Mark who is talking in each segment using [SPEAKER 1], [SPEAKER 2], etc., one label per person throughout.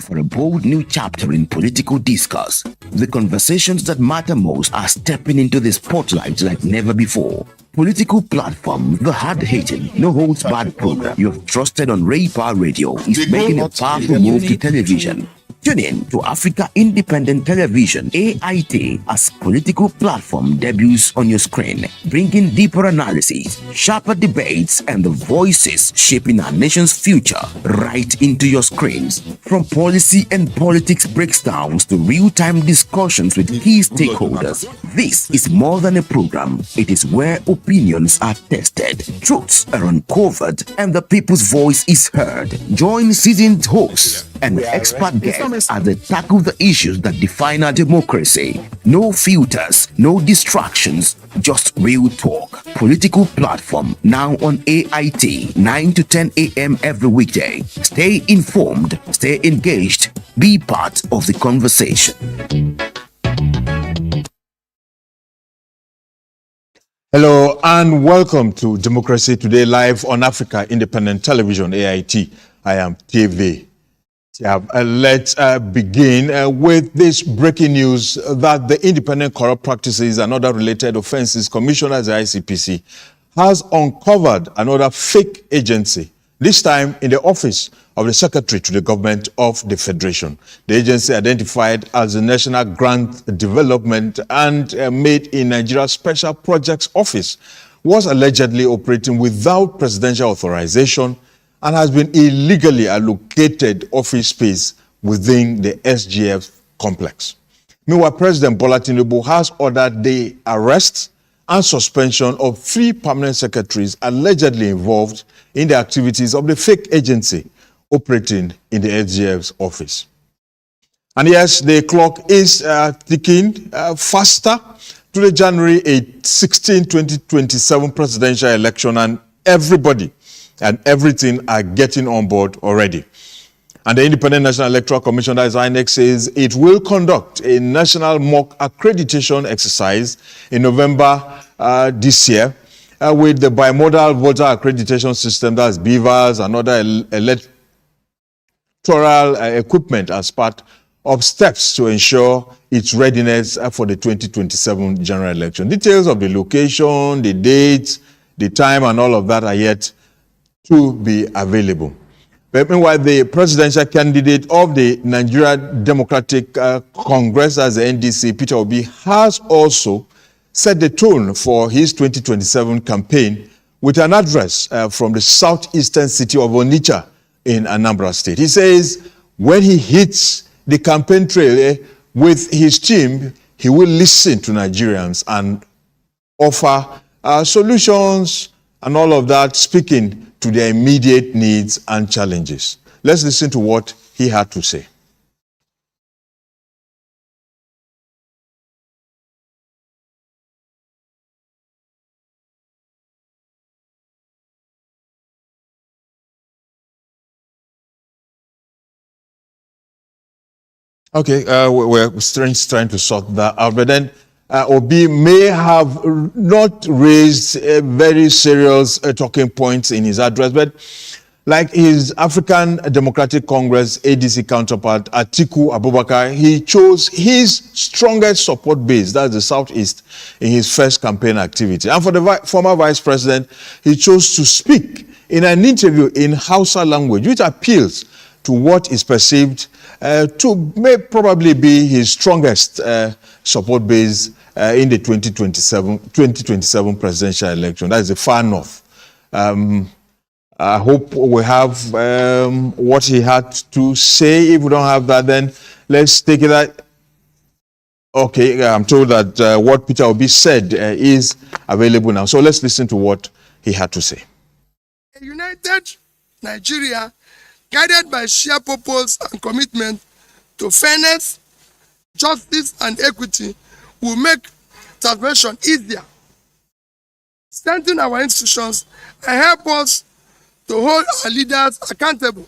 [SPEAKER 1] For a bold new chapter in political discourse, the conversations that matter most are stepping into the spotlight like never before. Political platform, the hard-hitting, no-holds-barred program you have trusted on Raypower Radio is making a powerful move to television. Tune in to Africa Independent Television, AIT, as political platform debuts on your screen, bringing deeper analysis, sharper debates, and the voices shaping our nation's future right into your screens. From policy and politics breakdowns to real-time discussions with key stakeholders, this is more than a program. It is where opinions are tested, truths are uncovered, and the people's voice is heard. Join seasoned hosts and expert guests as they tackle the issues that define our democracy. No filters, no distractions, just real talk. Political platform now on AIT, 9 to 10 a.m. every weekday. Stay informed, stay engaged, be part of the conversation.
[SPEAKER 2] Hello and welcome to Democracy Today live on Africa Independent Television, AIT. I am TV. Let's begin with this breaking news that the Independent Corrupt Practices and Other Related Offences Commissioner, the ICPC, has uncovered another fake agency, this time in the office of the Secretary to the Government of the Federation. The agency, identified as the National Grant Development and Made in Nigeria Special Projects Office, was allegedly operating without presidential authorization and has been illegally allocated office space within the SGF complex. Meanwhile, President Bola Tinubu has ordered the arrest and suspension of 3 permanent secretaries allegedly involved in the activities of the fake agency operating in the SGF's office. And yes, the clock is ticking faster to the January 16, 2027 presidential election, and everybody and everything are getting on board already. And the Independent National Electoral Commission, that is INEC, says it will conduct a national mock accreditation exercise in November this year with the bimodal voter accreditation system, that's BVAS, and other electoral equipment as part of steps to ensure its readiness for the 2027 general election. Details of the location, the date, the time, and all of that are yet to be available. But meanwhile, the presidential candidate of the Nigeria Democratic Congress, as the NDC, Peter Obi, has also set the tone for his 2027 campaign with an address from the southeastern city of Onitsha in Anambra State. He says when he hits the campaign trail with his team, he will listen to Nigerians and offer solutions and all of that, speaking to their immediate needs and challenges. Let's listen to what he had to say. Okay, we're trying to sort that out, but then Obi may have not raised very serious talking points in his address, but like his African Democratic Congress ADC counterpart Atiku Abubakar, he chose his strongest support base, that's the Southeast, in his first campaign activity. And for the former vice president, he chose to speak in an interview in Hausa language, which appeals to what is perceived to may probably be his strongest support base in the 2027 presidential election. That is the far north. I hope we have what he had to say. If we don't have that, then let's take it that. Okay, I'm told that what Peter Obi said is available now. So let's listen to what he had to say.
[SPEAKER 3] A united Nigeria, guided by shared purpose and commitment to fairness, justice, and equity, will make transformation easier, strengthen our institutions, and help us to hold our leaders accountable.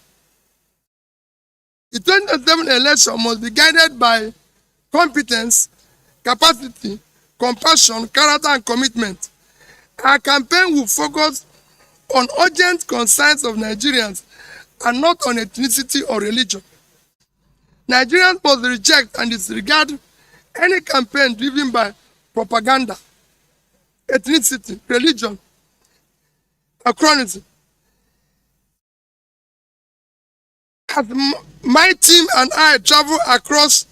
[SPEAKER 3] The 2027 election must be guided by competence, capacity, compassion, character, and commitment. Our campaign will focus on urgent concerns of Nigerians and not on ethnicity or religion. Nigerians must reject and disregard any campaign driven by propaganda, ethnicity, religion, anachronism. As my team and I travel across,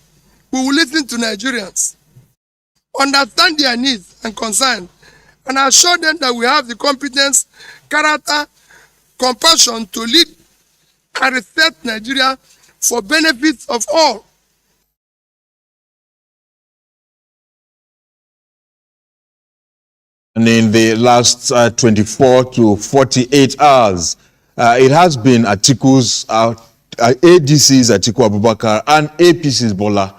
[SPEAKER 3] we will listen to Nigerians, understand their needs and concerns, and assure them that we have the competence, character, compassion to lead and reset Nigeria for benefits of all.
[SPEAKER 2] And in the last 24 to 48 hours, it has been Atiku's ADC's Atiku Abubakar and APC's Bola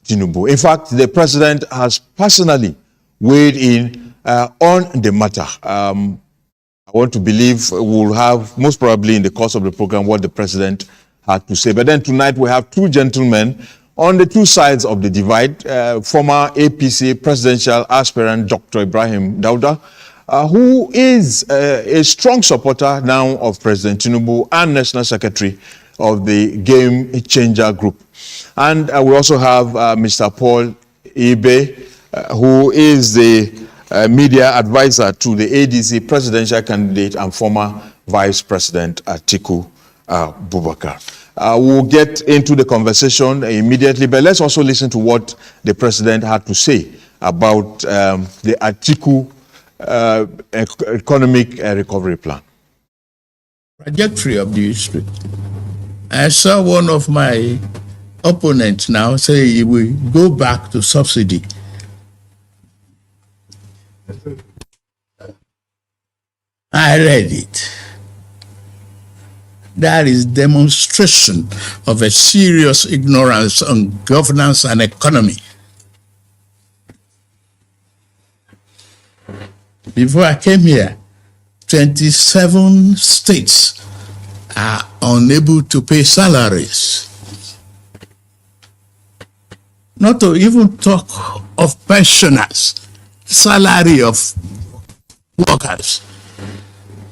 [SPEAKER 2] Tinubu. In fact, the president has personally weighed in on the matter. I want to believe we'll have, most probably in the course of the program, what the president had to say. But then tonight we have two gentlemen on the two sides of the divide. Former APC presidential aspirant Dr. Ibrahim Dauda, who is a strong supporter now of President Tinubu and National Secretary of the Game Changer Group. And we also have Mr. Paul Ibe, who is the media advisor to the ADC presidential candidate and former Vice President Atiku Abubakar. We'll get into the conversation immediately, but let's also listen to what the president had to say about the Atiku economic recovery plan.
[SPEAKER 4] Trajectory of the history. I saw one of my opponents now say we go back to subsidy. I read it. That is demonstration of a serious ignorance on governance and economy. Before I came here, 27 states are unable to pay salaries. Not to even talk of pensioners, salary of workers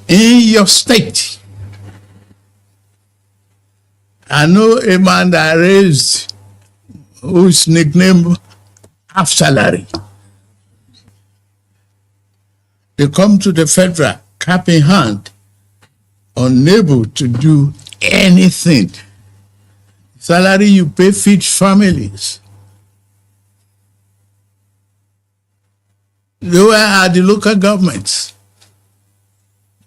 [SPEAKER 4] in your state. I know a man that raised, whose nickname half salary. They come to the federal, cap in hand, unable to do anything. Salary you pay feeds families. Where are the local governments?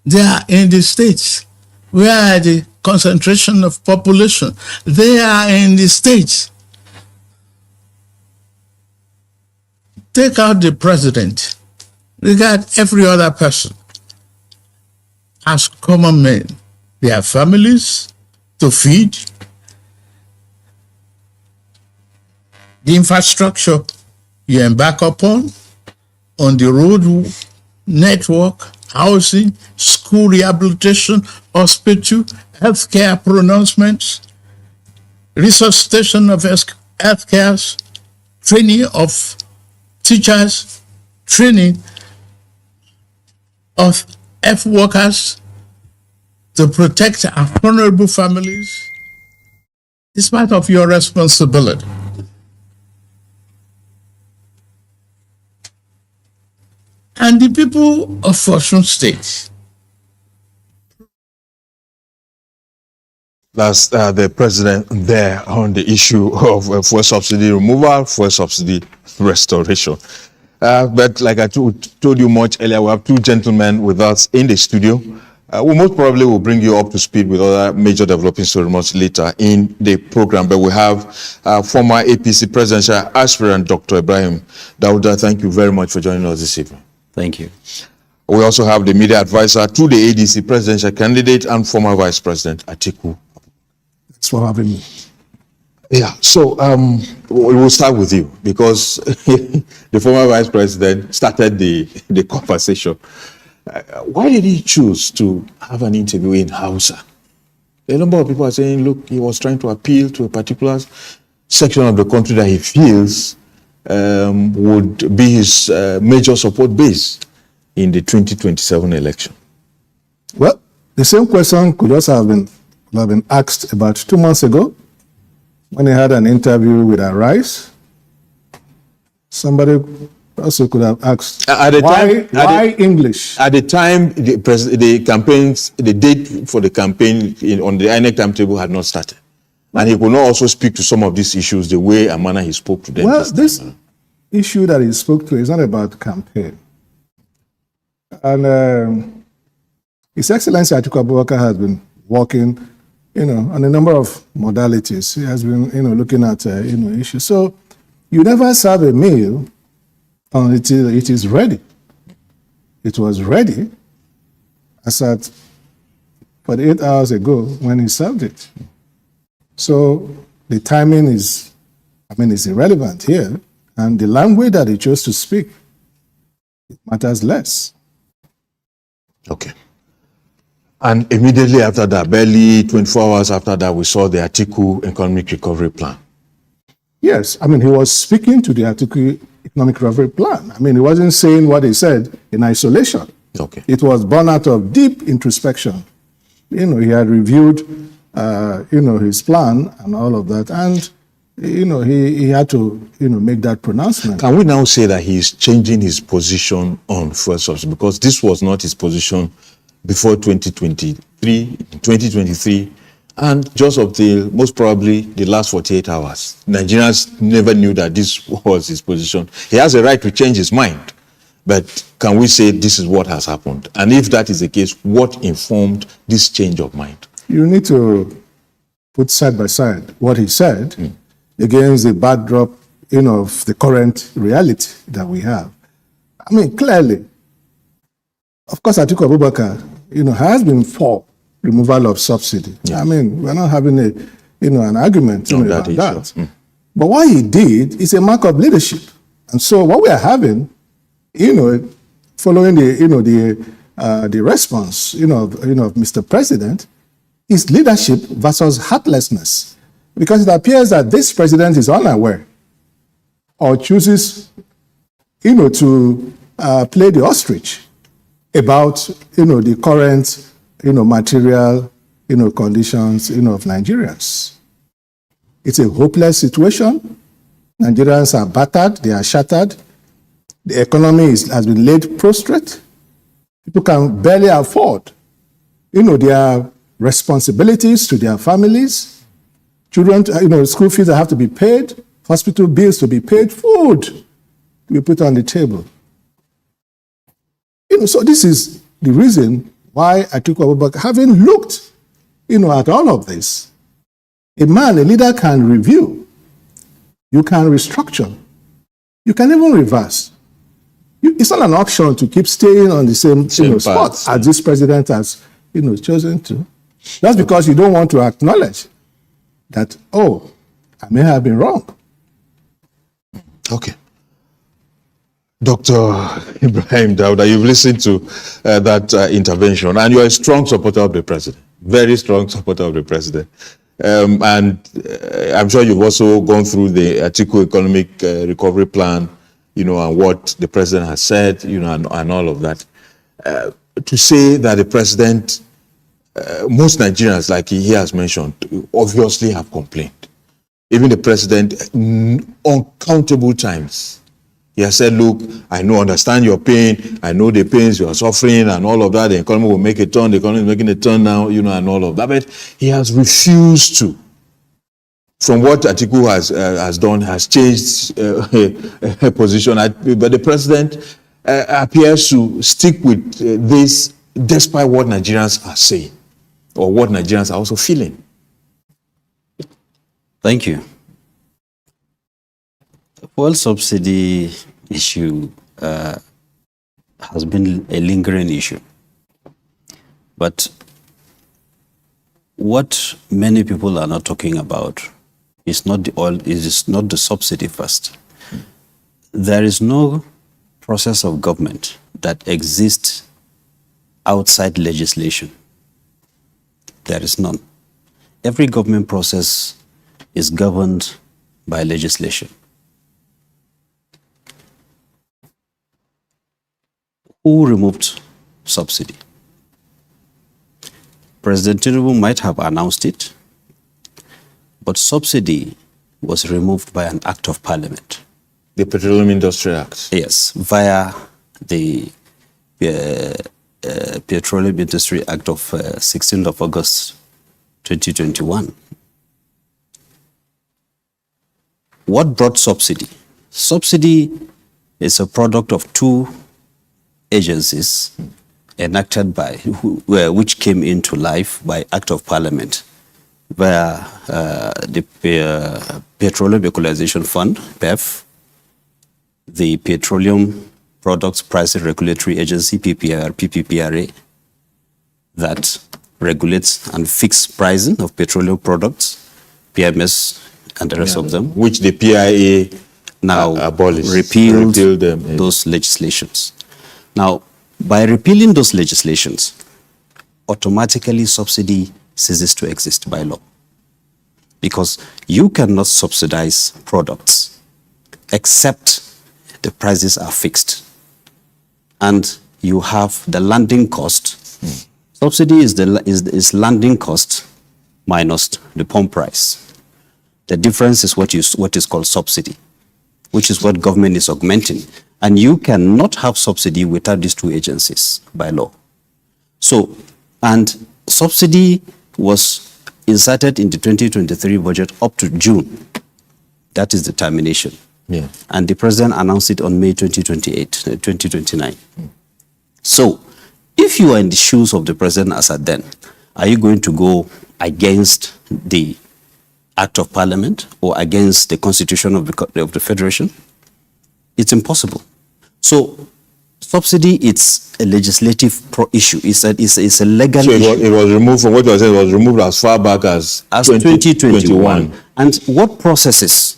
[SPEAKER 4] They are in the states. Where are the concentration of population? They are in the states. Take out the president. Regard every other person as common men. They have families to feed. The infrastructure you embark upon, on the road network, housing, school rehabilitation, hospital, healthcare pronouncements, resuscitation of healthcare, training of teachers, training of F workers to protect our vulnerable families. It's part of your responsibility. And the people of Osun State.
[SPEAKER 2] That's the president there on the issue of fuel subsidy removal, fuel subsidy restoration. But like I told you much earlier, we have two gentlemen with us in the studio. We most probably will bring you up to speed with other major developing stories much later in the program. But we have former APC presidential aspirant, Dr. Ibrahim Dauda. Thank you very much for joining us this evening.
[SPEAKER 5] Thank you.
[SPEAKER 2] We also have the media advisor to the ADC presidential candidate and former vice president, Atiku.
[SPEAKER 6] Thanks for having me.
[SPEAKER 2] Yeah, so we'll start with you because the former vice president started the conversation. Why did he choose to have an interview in Hausa? A number of people are saying, look, he was trying to appeal to a particular section of the country that he feels would be his major support base in the 2027 election.
[SPEAKER 6] Well, the same question could also have been asked about 2 months ago when he had an interview with Arise. Somebody also could have asked, why English?
[SPEAKER 2] At the time, the campaigns, the date for the campaign on the INEC timetable had not started. And he could not also speak to some of these issues the way and manner he spoke to them.
[SPEAKER 6] Well, this issue that he spoke to is not about campaign. And His Excellency Atiku Abubakar has been working, on a number of modalities. He has been, looking at, issues. So you never serve a meal until it is ready. It was ready as at 48 hours ago when he served it. So the timing is irrelevant here. And the language that he chose to speak, it matters less.
[SPEAKER 2] Okay. And immediately after that, barely 24 hours after that, we saw the Atiku Economic Recovery Plan.
[SPEAKER 6] Yes, he was speaking to the Atiku Economic Recovery Plan. He wasn't saying what he said in isolation.
[SPEAKER 2] Okay.
[SPEAKER 6] It was born out of deep introspection. He had reviewed, his plan and all of that. And, he had to, make that pronouncement.
[SPEAKER 2] Can we now say that he's changing his position on fuel subsidy? Because this was not his position before 2023, and just of the, most probably, the last 48 hours. Nigerians never knew that this was his position. He has a right to change his mind. But can we say this is what has happened? And if that is the case, what informed this change of mind?
[SPEAKER 6] You need to put side by side what he said against the backdrop, of the current reality that we have. Clearly, of course, Atiku Abubakar, has been for removal of subsidy.
[SPEAKER 2] Yeah.
[SPEAKER 6] We're not having an argument about that.
[SPEAKER 2] But
[SPEAKER 6] what he did is a mark of leadership. And so what we are having, following the response, of Mr. President, is leadership versus heartlessness. Because it appears that this president is unaware or chooses, to play the ostrich about, the current, material, conditions, of Nigerians. It's a hopeless situation. Nigerians are battered, they are shattered. The economy has been laid prostrate. People can barely afford, their responsibilities to their families. Children, school fees that have to be paid, hospital bills to be paid, food to be put on the table. So this is the reason why Atiku Abubakar, having looked, at all of this, a leader can review, you can restructure, you can even reverse. It's not an option to keep staying on the same spot as this president has, chosen to. That's because you don't want to acknowledge that, I may have been wrong.
[SPEAKER 2] Okay. Dr. Ibrahim Dauda, you've listened to that intervention, and you're a strong supporter of the president, very strong supporter of the president. And I'm sure you've also gone through the Atiku Economic Recovery Plan, and what the president has said, and all of that. To say that the president, most Nigerians, like he has mentioned, obviously have complained. Even the president, uncountable times, he has said, look, I understand your pain. I know the pains you are suffering and all of that. The economy will make a turn. The economy is making a turn now, and all of that. But he has refused to. From what Atiku has done, has changed her position. But the president appears to stick with this despite what Nigerians are saying or what Nigerians are also feeling.
[SPEAKER 5] Thank you. The fuel subsidy issue has been a lingering issue. But what many people are not talking about is not the oil, is not the subsidy first. There is no process of government that exists outside legislation. There is none. Every government process is governed by legislation. Who removed subsidy? President Tinubu might have announced it, but subsidy was removed by an act of parliament.
[SPEAKER 2] The Petroleum Industry Act.
[SPEAKER 5] Yes, via the Petroleum Industry Act of 16th of August 2021. What brought subsidy? Subsidy is a product of two agencies enacted by, which came into life by act of parliament via the Petroleum Equalization Fund, PEF, the Petroleum Products Pricing Regulatory Agency, PPPRA, that regulates and fixes pricing of petroleum products, PMS, and the rest of them.
[SPEAKER 2] Which the PIA
[SPEAKER 5] now
[SPEAKER 2] abolished,
[SPEAKER 5] repealed
[SPEAKER 2] them.
[SPEAKER 5] Those legislations. Now, by repealing those legislations, automatically subsidy ceases to exist by law. Because you cannot subsidize products except the prices are fixed. And you have the landing cost. Subsidy is landing cost minus the pump price. The difference is what is called subsidy, which is what government is augmenting. And you cannot have subsidy without these two agencies by law. So, and subsidy was inserted in the 2023 budget up to June. That is the termination.
[SPEAKER 2] Yeah.
[SPEAKER 5] And the president announced it on May 2029. So, if you are in the shoes of the president as at then, are you going to go against the act of parliament or against the constitution of the federation? It's impossible. So, subsidy, it's a legislative issue. It's a legal issue.
[SPEAKER 2] So it was removed from what you said. It was removed as far back as
[SPEAKER 5] 2021. And what processes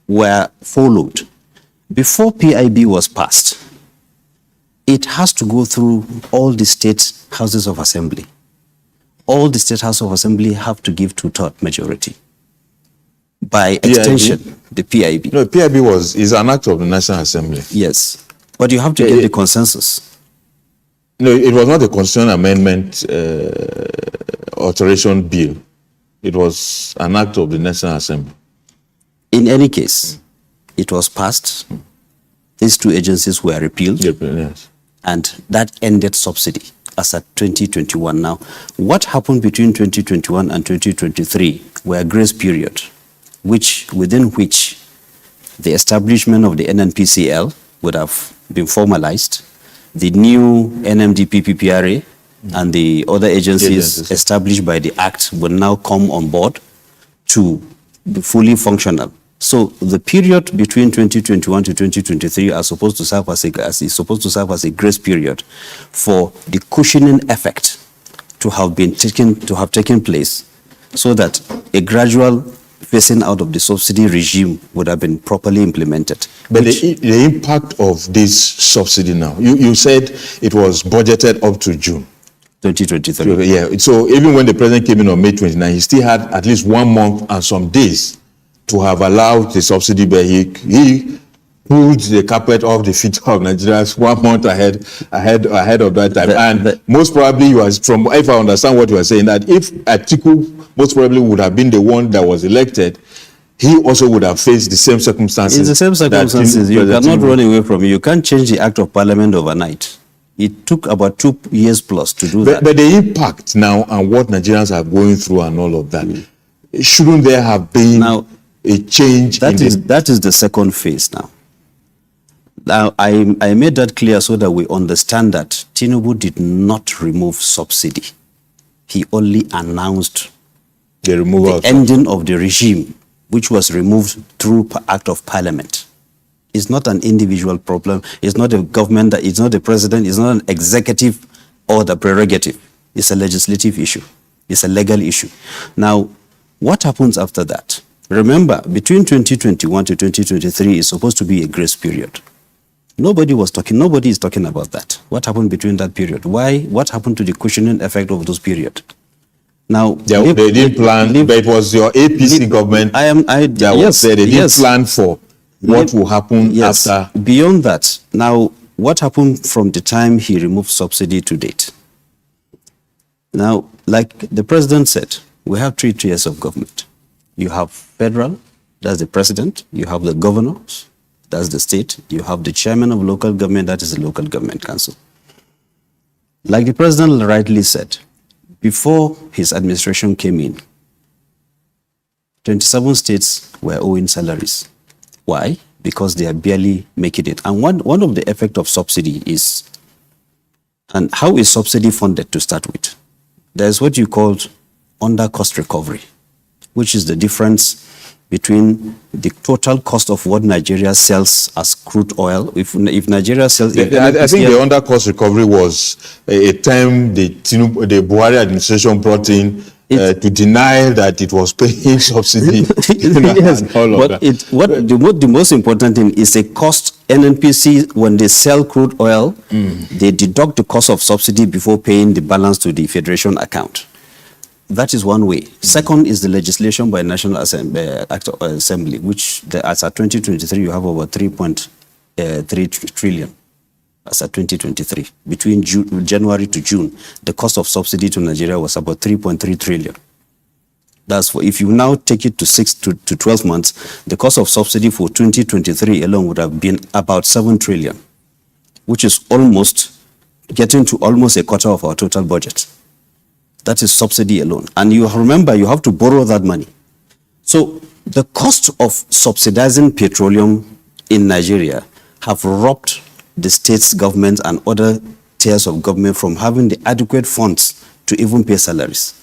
[SPEAKER 5] were followed before PIB was passed? It has to go through all the state houses of assembly. All the state houses of assembly have to give 2/3 majority. By extension, the PIB.
[SPEAKER 2] No, PIB is an act of the National Assembly.
[SPEAKER 5] Yes, but you have to get the consensus.
[SPEAKER 2] No, it was not a constitutional amendment alteration bill. It was an act of the National Assembly.
[SPEAKER 5] In any case, it was passed. These two agencies were repealed.
[SPEAKER 2] Yes.
[SPEAKER 5] And that ended subsidy as at 2021. Now, what happened between 2021 and 2023 were a grace period, within which the establishment of the NNPCL would have been formalized, the new NMDPPPRA and the other agencies established by the Act will now come on board to be fully functional. So the period between 2021 to 2023 is supposed to serve as a grace period for the cushioning effect to have taken place, so that a gradual phasing out of the subsidy regime would have been properly implemented.
[SPEAKER 2] But the impact of this subsidy now, you said it was budgeted up to June
[SPEAKER 5] 2023.
[SPEAKER 2] Yeah. So even when the president came in on May 29, he still had at least 1 month and some days to have allowed the subsidy, but he pulled the carpet off the feet of Nigerians 1 month ahead of that time. Most probably you are from, if I understand what you are saying, that if Atiku most probably would have been the one that was elected, he also would have faced the same circumstances.
[SPEAKER 5] It's the same circumstances. You cannot run away from it. You can't change the Act of Parliament overnight. It took about 2 years plus to do that.
[SPEAKER 2] But the impact now and what Nigerians are going through and all of that, shouldn't there have been now a change?
[SPEAKER 5] That is the second phase now. Now, I made that clear so that we understand that Tinubu did not remove subsidy. He only announced
[SPEAKER 2] the removal
[SPEAKER 5] the ending of the regime, which was removed through Act of Parliament. It's not an individual problem. It's not a government, it's not the president, it's not an executive or the prerogative. It's a legislative issue. It's a legal issue. Now, what happens after that? Remember, between 2021 to 2023 is supposed to be a grace period. Nobody is talking about that. What happened between that period? Why? What happened to the cushioning effect of those periods? Now,
[SPEAKER 2] they didn't plan, but it was your APC government they didn't plan for what will happen after.
[SPEAKER 5] Beyond that, now, what happened from the time he removed subsidy to date? Now, like the president said, we have 3 tiers of government. You have federal, that's the president. You have the governors, that's the state. You have the chairman of local government, that is the local government council. Like the president rightly said, before his administration came in, 27 states were owing salaries. Why? Because they are barely making it. And one of the effects of subsidy is, and how is subsidy funded to start with? There's what you call under cost recovery, which is the difference between the total cost of what Nigeria sells as crude oil. If Nigeria sells...
[SPEAKER 2] I think the under cost recovery was a term the Buhari administration brought in to deny that it was paying subsidy.
[SPEAKER 5] Yes, but the most important thing is a cost. NNPC, when they sell crude oil, they deduct the cost of subsidy before paying the balance to the Federation account. That is one way. Second is the legislation by National Assembly, which as at 2023, you have over 3.3 trillion. As at 2023, between January to June, the cost of subsidy to Nigeria was about 3.3 trillion. That's for, if you now take it to 6 to 12 months, the cost of subsidy for 2023 alone would have been about 7 trillion, which is almost getting to almost a quarter of our total budget. That is subsidy alone. And you remember, you have to borrow that money. So the cost of subsidizing petroleum in Nigeria have robbed the state's government and other tiers of government from having the adequate funds to even pay salaries.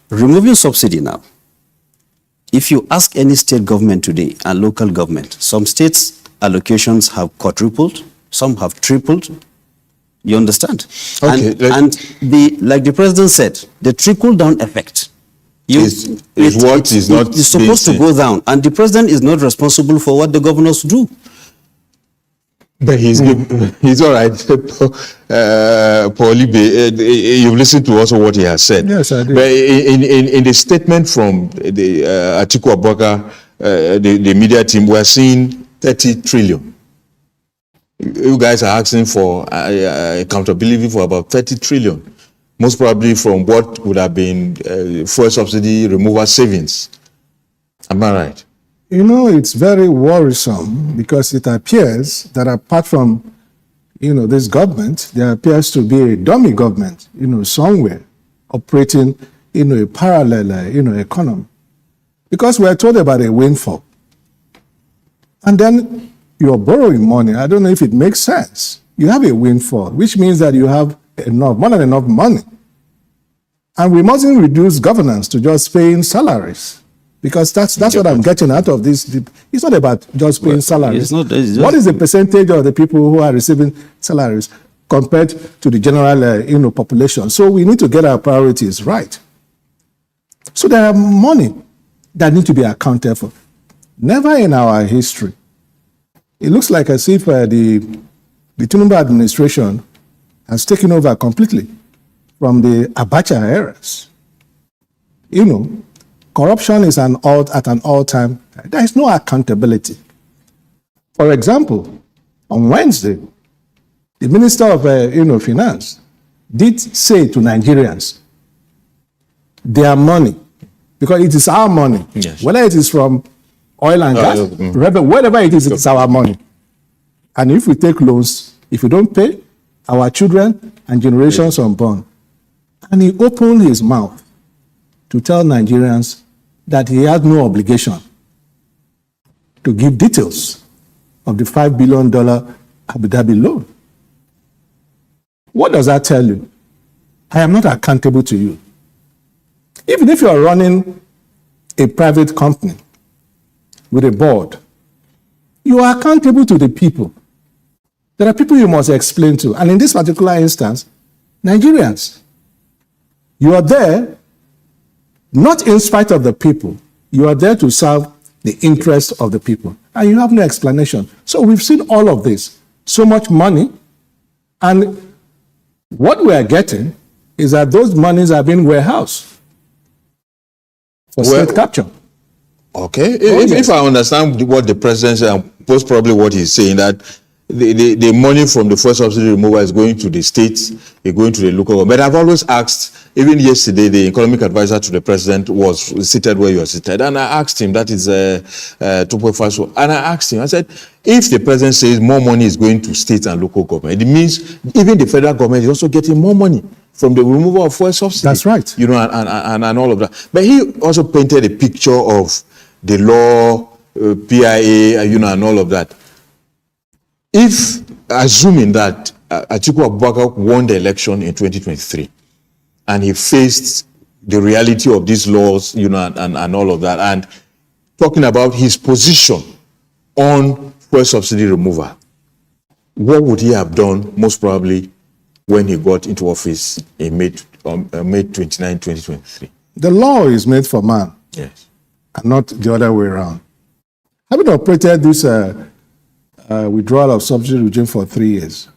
[SPEAKER 5] Removing subsidy now, if you ask any state government today and local government, some states' allocations have quadrupled, some have tripled. You understand?
[SPEAKER 2] Okay,
[SPEAKER 5] and like the president said, the trickle-down effect is supposed to go down, and the president is not responsible for what the governors do.
[SPEAKER 2] But he's all right. Paul Libe, you've listened to also what he has said.
[SPEAKER 6] Yes, I do.
[SPEAKER 2] But in the statement from the Atiku Abubakar, the media team, we're seeing 30 trillion. You guys are asking for accountability for about 30 trillion, most probably from what would have been fuel subsidy removal savings. Am I right?
[SPEAKER 6] You know, it's very worrisome because it appears that apart from, this government, there appears to be a dummy government, somewhere operating, a parallel, economy. Because we're told about a windfall. And then you're borrowing money. I don't know if it makes sense. You have a windfall, which means that you have more than enough money. And we mustn't reduce governance to just paying salaries. Because that's what I'm getting out of this. It's not about just paying salaries. What is the percentage of the people who are receiving salaries compared to the general population? So we need to get our priorities right. So there are money that need to be accounted for. Never in our history. It looks like as if the Tinubu administration has taken over completely from the Abacha eras. Corruption is at an all-time. There is no accountability. For example, on Wednesday, the Minister of Finance did say to Nigerians, their money, because it is our money,
[SPEAKER 2] yes,
[SPEAKER 6] whether it is from oil and gas, whatever it is our money. And if we take loans, if we don't pay, our children and generations unborn. And he opened his mouth to tell Nigerians that he had no obligation to give details of the $5 billion Abu Dhabi loan. What does that tell you? I am not accountable to you. Even if you are running a private company with a board, you are accountable to the people. There are people you must explain to. And in this particular instance, Nigerians. You are there not in spite of the people. You are there to serve the interests of the people. And you have no explanation. So we've seen all of this. So much money. And what we are getting is that those monies are being warehoused for state capture.
[SPEAKER 2] Okay. If I understand what the president said, and most probably what he's saying, that the money from the fuel subsidy removal is going to the states, it's going to the local government. But I've always asked, even yesterday, the economic advisor to the president was seated where you are seated, and I asked him, that is Tupo Faso, and I asked him, I said, if the president says more money is going to states and local government, it means even the federal government is also getting more money from the removal of fuel subsidy.
[SPEAKER 6] That's right.
[SPEAKER 2] You know, and all of that. But he also painted a picture of the law, PIA, you know, and all of that. If, assuming that Atiku Abubakar won the election in 2023, and he faced the reality of these laws, you know, and all of that, and talking about his position on fuel subsidy removal, what would he have done most probably when he got into office in May 29, 2023?
[SPEAKER 6] The law is made for man,
[SPEAKER 2] Yes.
[SPEAKER 6] and not the other way around. Having operated this withdrawal of subsidy regime for 3 years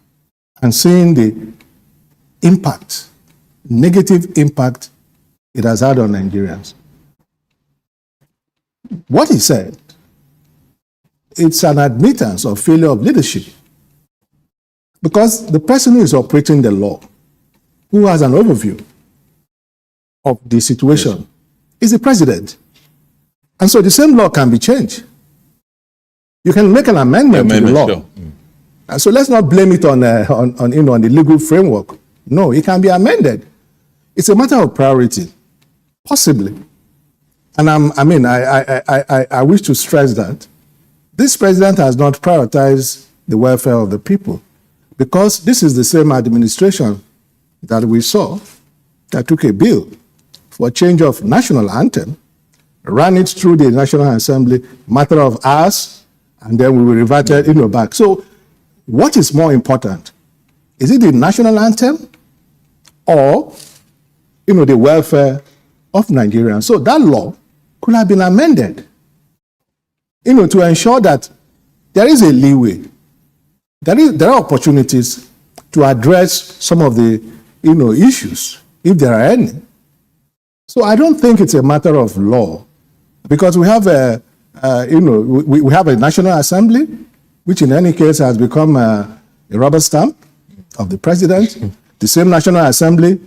[SPEAKER 6] and seeing the impact, negative impact it has had on Nigerians, what he said, it's an admittance of failure of leadership. Because the person who is operating the law, who has an overview of the situation, is the president. And so the same law can be changed. You can make an amendment to the law.
[SPEAKER 2] Sure.
[SPEAKER 6] And so let's not blame it on the legal framework. No, it can be amended. It's a matter of priority, possibly. And I wish to stress that this president has not prioritized the welfare of the people, because this is the same administration that we saw that took a bill for a change of national anthem, ran it through the National Assembly, matter of hours, and then we were reverted back. So what is more important? Is it the national anthem or the welfare of Nigerians? So that law could have been amended to ensure that there is a leeway. There are opportunities to address some of the issues, if there are any. So I don't think it's a matter of law, because we have we have a National Assembly, which in any case has become a rubber stamp of the president. The same National Assembly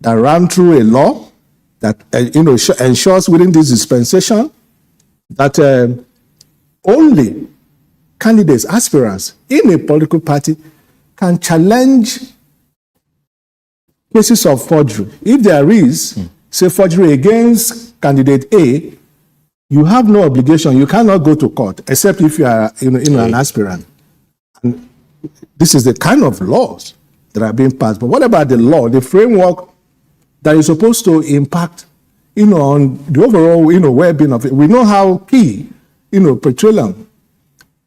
[SPEAKER 6] that ran through a law that ensures within this dispensation that only candidates, aspirants in a political party can challenge cases of forgery. If there is, say, forgery against candidate A, you have no obligation. You cannot go to court except if you are an aspirant. And this is the kind of laws that are being passed. But what about the law, the framework that is supposed to impact on the overall well-being of it? We know how key petroleum,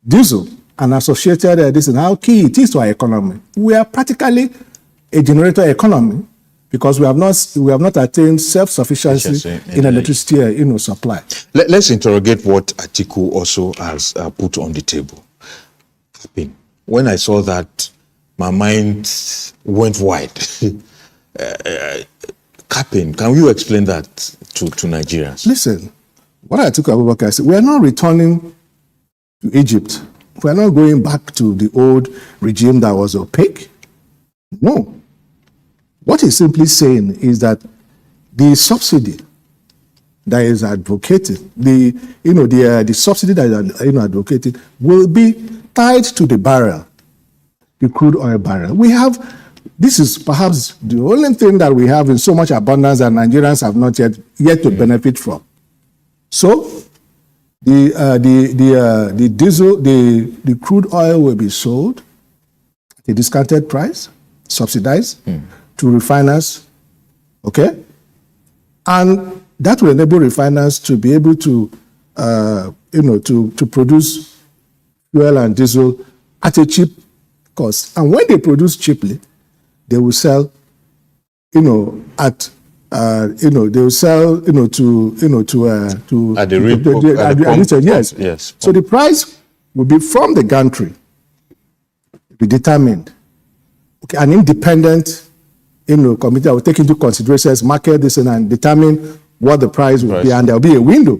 [SPEAKER 6] diesel, and associated this and how key it is to our economy. We are practically a generator economy because we have not attained self-sufficiency in electricity supply.
[SPEAKER 2] Let's interrogate what Atiku also has put on the table. When I saw that, my mind went wide. Capping, can you explain that to Nigerians?
[SPEAKER 6] Listen, what Atiku Abubakar said, we are not returning to Egypt We're not going back to the old regime that was opaque. No. What he's simply saying is that the subsidy that is advocated, the subsidy that is advocated will be tied to the barrel, the crude oil barrel. This is perhaps the only thing that we have in so much abundance that Nigerians have not yet to benefit from. So the diesel, the crude oil will be sold at a discounted price, subsidized to refiners, okay? And that will enable refiners to be able to, to produce fuel and diesel at a cheap cost. And when they produce cheaply, they will sell, they will sell,
[SPEAKER 2] at the rate of,
[SPEAKER 6] yes.
[SPEAKER 2] Yes.
[SPEAKER 6] So the price will be from the gantry, be determined. Okay, an independent, committee will take into consideration, market this and determine what the price will be, and there will be a window,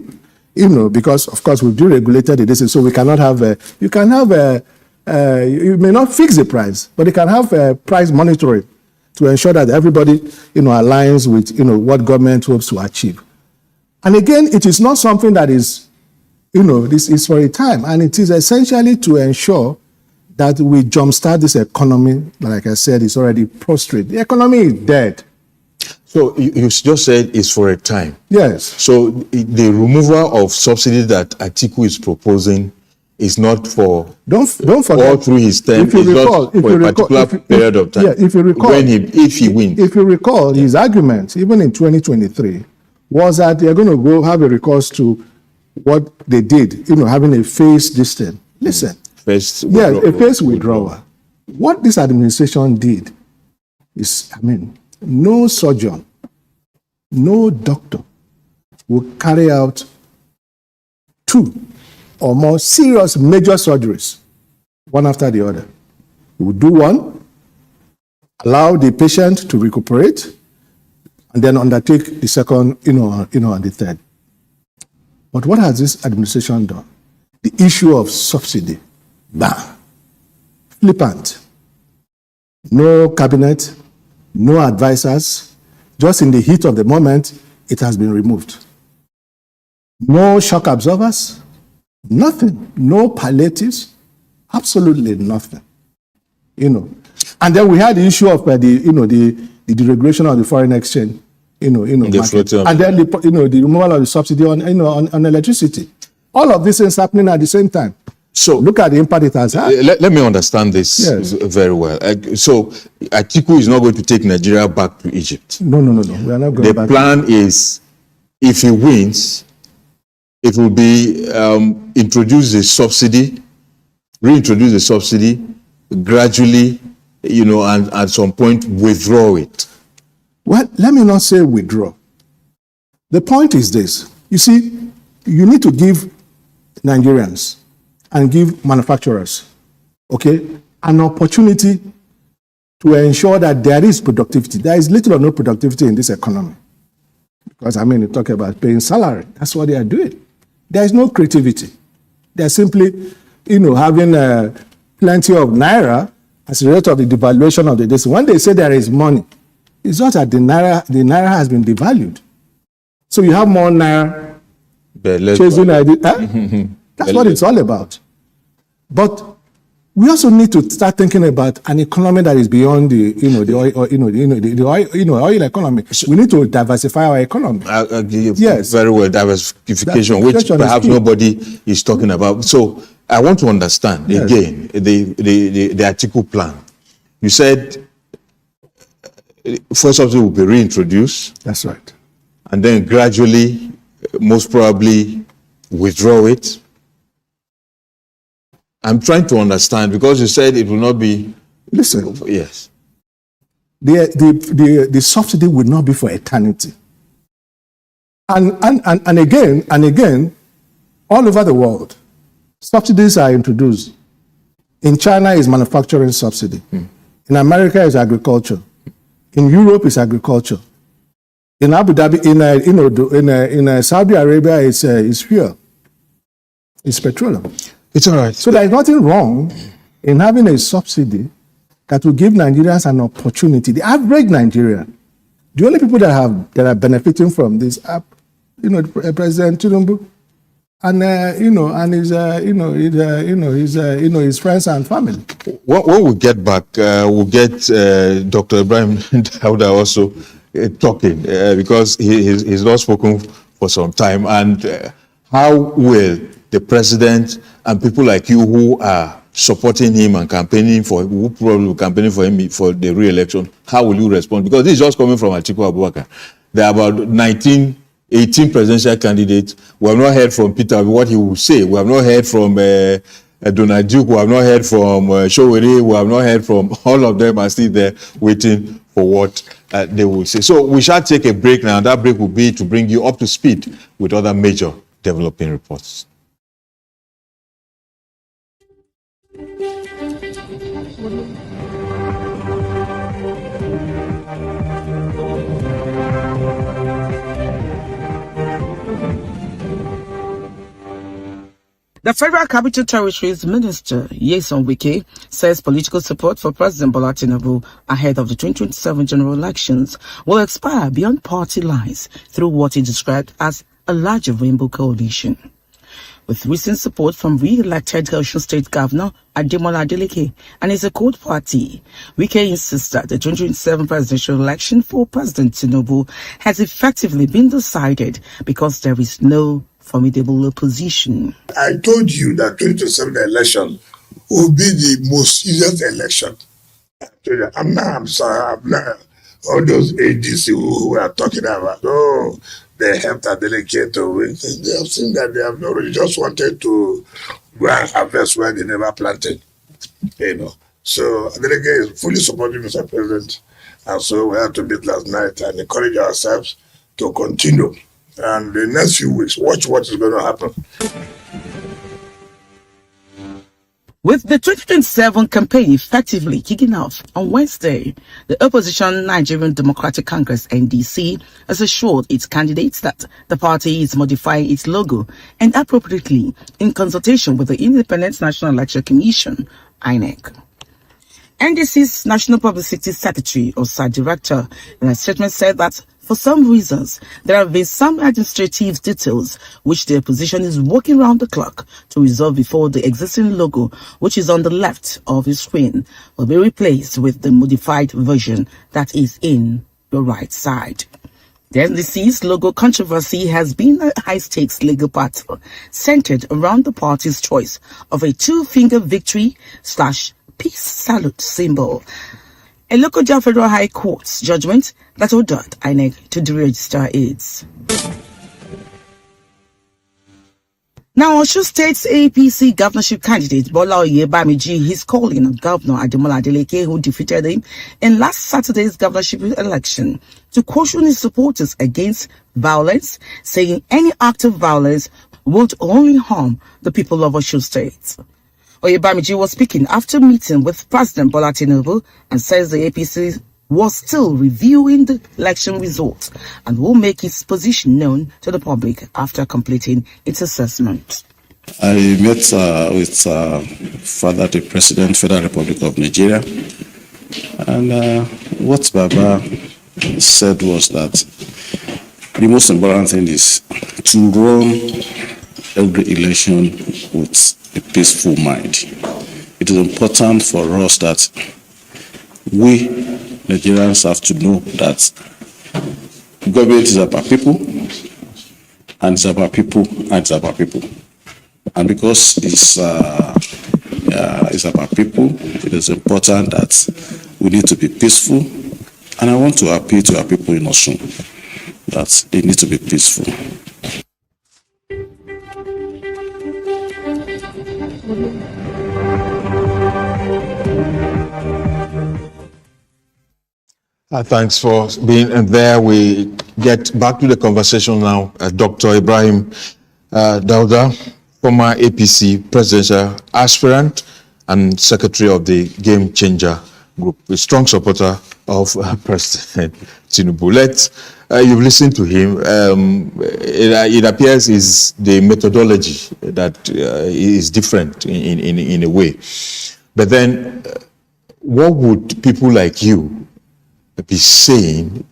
[SPEAKER 6] because of course we've deregulated it. So we cannot have you may not fix the price, but you can have price monitoring to ensure that everybody, aligns with, what government hopes to achieve. And again, it is not something that is, this is for a time, and it is essentially to ensure that we jumpstart this economy. Like I said, it's already prostrate. The economy is dead.
[SPEAKER 2] So you just said it's for a time.
[SPEAKER 6] Yes.
[SPEAKER 2] So the removal of subsidy that Atiku is proposing is not for
[SPEAKER 6] don't forget
[SPEAKER 2] all through his term. It's just for a particular period of time.
[SPEAKER 6] Yeah, if you recall,
[SPEAKER 2] if he wins.
[SPEAKER 6] If you recall, his argument, even in 2023, was that they're going to go have a recourse to what they did, having a phased distance. Listen.
[SPEAKER 2] A
[SPEAKER 6] phased withdrawal. What this administration did is, no surgeon, no doctor will carry out 2 or more serious major surgeries, one after the other. We will do one, allow the patient to recuperate, and then undertake the second, and the third. But what has this administration done? The issue of subsidy, flippant. No cabinet, no advisors. Just in the heat of the moment, it has been removed. No shock absorbers. Nothing, no palliatives, absolutely nothing. And then we had the issue of the deregulation of the foreign exchange, market. And then the removal of the subsidy on electricity. All of this is happening at the same time. So look at the impact it has had.
[SPEAKER 2] Let me understand this very well. So Atiku is not going to take Nigeria back to Egypt.
[SPEAKER 6] No. We are not going back.
[SPEAKER 2] The plan is, if he wins, it will be reintroduce the subsidy gradually, and at some point withdraw it.
[SPEAKER 6] Well, let me not say withdraw. The point is this. You see, you need to give Nigerians and give manufacturers, an opportunity to ensure that there is productivity. There is little or no productivity in this economy. Because, you talk about paying salary. That's what they are doing. There is no creativity. They're simply, having plenty of naira as a result of the devaluation of the day. So when they say there is money, it's not that the naira has been devalued. So you have more naira chasing idea. That's what it's all about. But we also need to start thinking about an economy that is beyond the oil economy. We need to diversify our economy.
[SPEAKER 2] Yes, very well, diversification, which perhaps nobody is talking about. So I want to understand again the Atiku plan. You said first subsidy will be reintroduced.
[SPEAKER 6] That's right.
[SPEAKER 2] And then gradually, most probably, withdraw it. I'm trying to understand, because you said it will not be.
[SPEAKER 6] Listen.
[SPEAKER 2] Yes.
[SPEAKER 6] The subsidy will not be for eternity. And again, all over the world, subsidies are introduced. In China, is manufacturing subsidy. In America, is agriculture. In Europe, is agriculture. In Abu Dhabi, in Saudi Arabia, is fuel. It's petroleum.
[SPEAKER 2] It's all right.
[SPEAKER 6] So there is nothing wrong in having a subsidy that will give Nigerians an opportunity. The average Nigerian, the only people that are benefiting from this are, President Tinubu, and his friends and family.
[SPEAKER 2] When we get back, we'll get Dr. Ibrahim Dauda also talking because he's not spoken for some time. And how will the president and people like you who are supporting him and campaigning for, who probably will campaigning for him for the re-election, how will you respond? Because this is just coming from Atiku Abubakar. There are about 18 presidential candidates. We have not heard from Peter what he will say. We have not heard from Donald Duke. We have not heard from Showeri. We have not heard from all of them are still there waiting for what they will say. So we shall take a break now. That break will be to bring you up to speed with other major developing reports.
[SPEAKER 7] The Federal Capital Territories Minister, Nyesom Wike, says political support for President Bola Tinubu ahead of the 2027 general elections will expire beyond party lines through what he described as a larger rainbow coalition. With recent support from re-elected Osun State Governor Ademola Adeleke and his Accord Party, Wike insists that the 2027 presidential election for President Tinubu has effectively been decided because there is no formidable opposition.
[SPEAKER 8] I told you that 2027 election will be the most easiest election. I'm sorry, all those ADC who are talking about, they helped Adeleke to win. They have seen that they have not really just wanted to go and harvest where they never planted. So Adeleke is fully supporting Mr. President. And so we had to meet last night and encourage ourselves to continue. And the next few weeks, watch what is going to happen.
[SPEAKER 7] With the 2027 campaign effectively kicking off on Wednesday, the opposition Nigerian Democratic Congress (NDC) has assured its candidates that the party is modifying its logo and appropriately in consultation with the Independent National Election Commission (INEC). NDC's National Publicity Secretary, or SAR Director, in a statement said that for some reasons, there have been some administrative details which the opposition is working round the clock to resolve before the existing logo, which is on the left of the screen, will be replaced with the modified version that is in the right side. The NDC's logo controversy has been a high-stakes legal battle centered around the party's choice of a two-finger victory / peace salute symbol. A local Federal High Court's judgment that ordered INEC to deregister it. Now, Osun State's APC governorship candidate Bola Oyebamiji is calling on Governor Ademola Adeleke, who defeated him in last Saturday's governorship election, to caution his supporters against violence, saying any act of violence would only harm the people of Osun State. Oyebamiji was speaking after meeting with President Bola Tinubu and says the APC was still reviewing the election results and will make its position known to the public after completing its assessment.
[SPEAKER 9] I met with Father the President, Federal Republic of Nigeria, and what Baba said was that the most important thing is to run every election with a peaceful mind. It is important for us that we Nigerians have to know that government is about people, and it's about people, and it's about people. And because it's about people, it is important that we need to be peaceful. And I want to appeal to our people in Osun that they need to be peaceful.
[SPEAKER 2] Thanks for being there. We get back to the conversation now. Dr. Ibrahim Dauda, former APC presidential aspirant and secretary of the Game Changer group, a strong supporter of President Tinubu. You've listened to him. It appears is the methodology that is different in a way. But then, what would people like you be saying,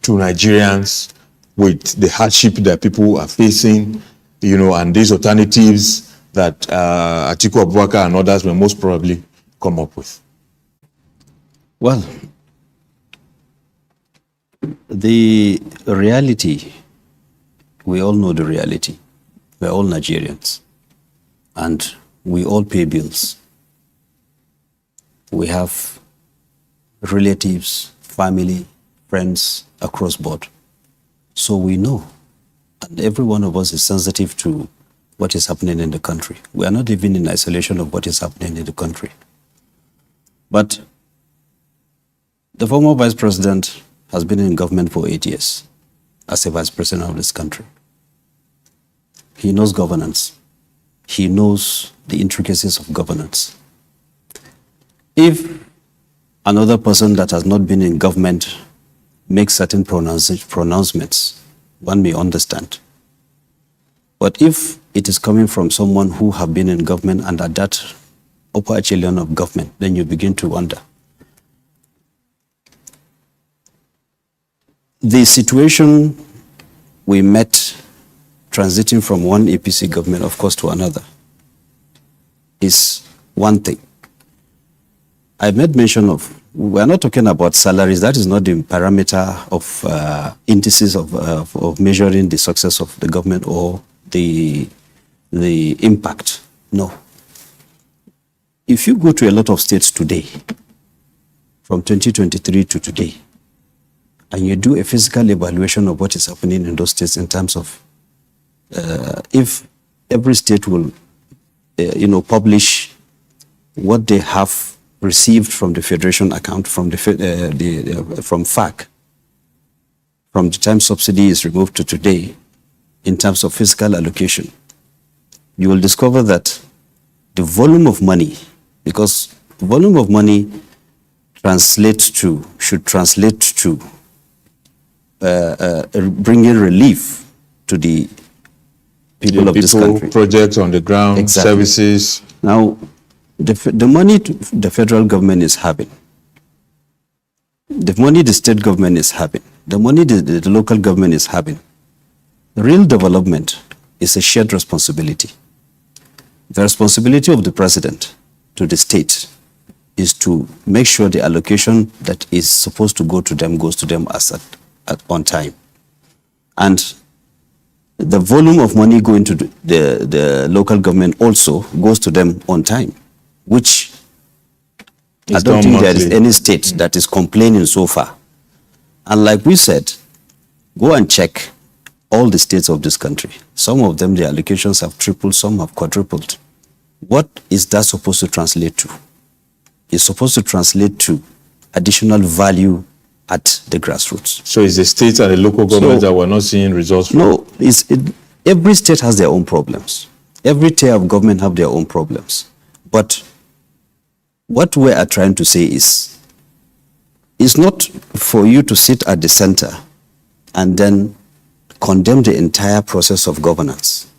[SPEAKER 2] to Nigerians with the hardship that people are facing, and these alternatives that Atiku Abubakar and others will most probably come up with?
[SPEAKER 5] Well, the reality, we all know the reality. We're all Nigerians, and we all pay bills. We have relatives, family, friends across board. So we know, and every one of us is sensitive to what is happening in the country. We are not living in isolation of what is happening in the country. But the former vice president has been in government for 8 years as a vice president of this country. He knows governance. He knows the intricacies of governance. If another person that has not been in government makes certain pronouncements, one may understand. But if it is coming from someone who have been in government and at that upper echelon of government, then you begin to wonder. The situation we met transiting from one APC government, of course, to another is one thing. I made mention of, we are not talking about salaries. That is not the parameter of indices of measuring the success of the government or the impact. No. If you go to a lot of states today, from 2023 to today, and you do a physical evaluation of what is happening in those states in terms of if every state will, publish what they have received from the federation account, from from FAC, from the time subsidy is removed to today, in terms of fiscal allocation, you will discover that the volume of money, because the volume of money should translate to bringing relief to the people of this country.
[SPEAKER 2] Projects on the ground,
[SPEAKER 5] exactly.
[SPEAKER 2] Services.
[SPEAKER 5] Now, the money the federal government is having, the money the state government is having, the money the local government is having, real development is a shared responsibility. The responsibility of the president to the state is to make sure the allocation that is supposed to go to them goes to them on time. And the volume of money going to the local government also goes to them on time, which I don't think there is any state that is complaining so far. And like we said, go and check all the states of this country. Some of them, the allocations have tripled, some have quadrupled. What is that supposed to translate to? It's supposed to translate to additional value at the grassroots.
[SPEAKER 2] So it's the states and the local governments that we're not seeing results from?
[SPEAKER 5] No, every state has their own problems. Every tier of government have their own problems. But what we are trying to say is, it's not for you to sit at the center and then condemn the entire process of governance,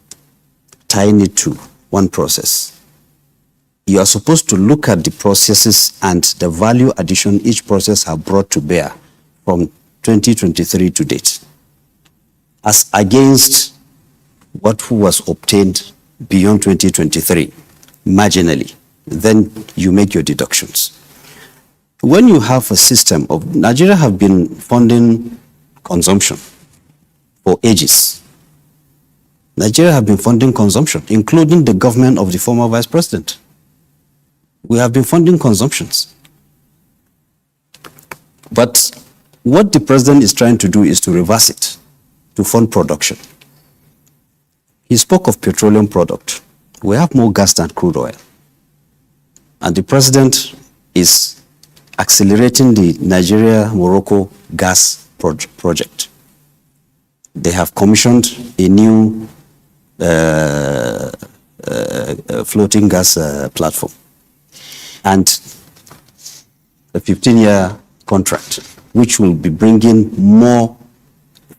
[SPEAKER 5] tying it to one process. You are supposed to look at the processes and the value addition each process have brought to bear from 2023 to date, as against what was obtained beyond 2023, marginally. Then you make your deductions. When you have a system of, Nigeria have been funding consumption for ages. Nigeria have been funding consumption, including the government of the former vice president. We have been funding consumptions. But what the president is trying to do is to reverse it, to fund production. He spoke of petroleum product. We have more gas than crude oil. And the president is accelerating the Nigeria-Morocco gas project. They have commissioned a new floating gas platform. And a 15-year contract, which will be bringing more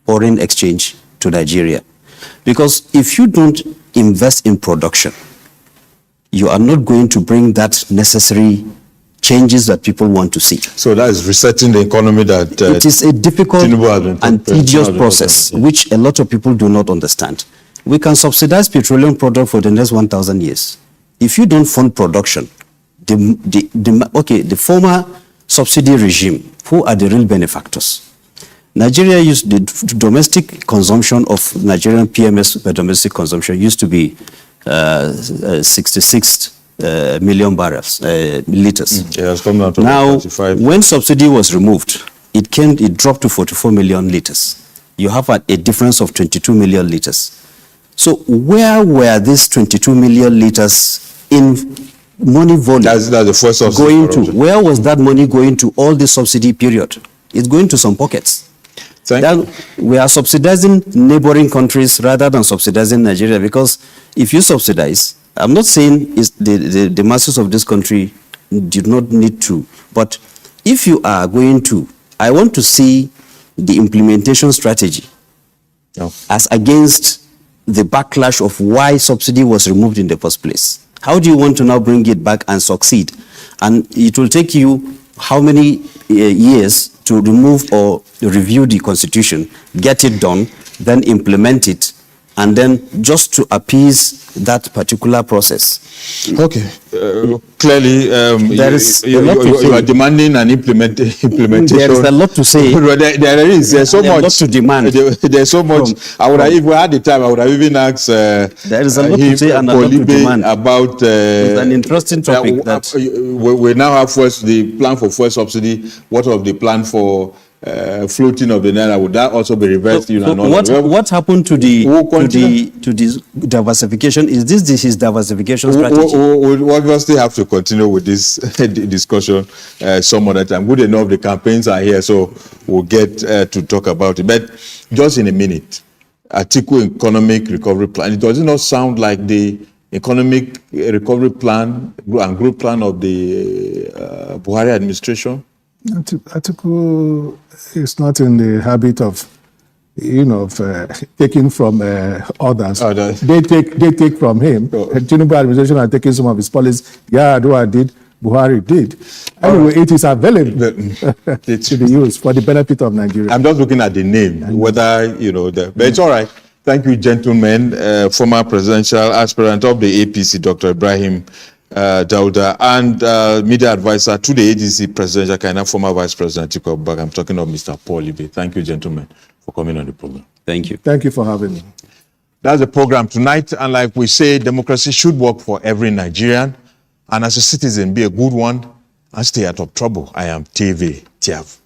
[SPEAKER 5] foreign exchange to Nigeria. Because if you don't invest in production, you are not going to bring that necessary changes that people want to see.
[SPEAKER 2] So that is resetting the economy that
[SPEAKER 5] it is a difficult and tedious process, which a lot of people do not understand. We can subsidize petroleum product for the next 1,000 years. If you don't fund production, the former subsidy regime, who are the real benefactors? Nigeria used the domestic consumption of Nigerian PMS per domestic consumption used to be 66 million barrels, liters.
[SPEAKER 2] It has come down to
[SPEAKER 5] now,
[SPEAKER 2] 35.
[SPEAKER 5] when subsidy was removed, it dropped to 44 million liters. You have a difference of 22 million liters. So where were these 22 million liters in money volume
[SPEAKER 2] that's the first subsidy
[SPEAKER 5] going
[SPEAKER 2] corruption.
[SPEAKER 5] to? Where was that money going to all this subsidy period? It's going to some pockets. Then we are subsidizing neighboring countries rather than subsidizing Nigeria, because if you subsidize, I'm not saying the masses of this country do not need to, but if you are going to, I want to see the implementation strategy as against the backlash of why subsidy was removed in the first place. How do you want to now bring it back and succeed? And it will take you how many years to remove or review the constitution, get it done, then implement it, and then just to appease that particular process.
[SPEAKER 2] Okay. Clearly,
[SPEAKER 5] there is a lot to say.
[SPEAKER 2] You are demanding an implementation.
[SPEAKER 5] There is a lot to say.
[SPEAKER 2] There's so much
[SPEAKER 5] lot to demand.
[SPEAKER 2] There's so much. If we had the time, I would have even asked
[SPEAKER 5] there is a lot to say and a lot to demand
[SPEAKER 2] about
[SPEAKER 5] it's an interesting topic. That
[SPEAKER 2] we now have the plan for fuel subsidy. What of the plan for floating of the naira? Would that also be reversed?
[SPEAKER 5] What happened to the diversification? Is this his diversification strategy?
[SPEAKER 2] We obviously have to continue with this discussion some other time. Good enough, the campaigns are here, so we'll get to talk about it. But just in a minute, Atiku economic recovery plan. Does it not sound like the economic recovery plan and growth plan of the Buhari administration?
[SPEAKER 6] Atiku is not in the habit of, taking from others. They take from him. The Tinubu administration are taking some of his policies. Yar'Adua did, Buhari did. Anyway, it is available to be used for the benefit of Nigeria.
[SPEAKER 2] I'm just looking at the name, whether, but it's all right. Thank you, gentlemen. Former presidential aspirant of the APC, Dr. Ibrahim Dauda, and media advisor to the ADC presidential candidate, former Vice President Atiku Abubakar. I'm talking of Mr. Paul Ibe. Thank you, gentlemen, for coming on the program.
[SPEAKER 5] Thank you.
[SPEAKER 6] Thank you for having me.
[SPEAKER 2] That's the program tonight. And like we say, democracy should work for every Nigerian. And as a citizen, be a good one and stay out of trouble. I am TV Tiav.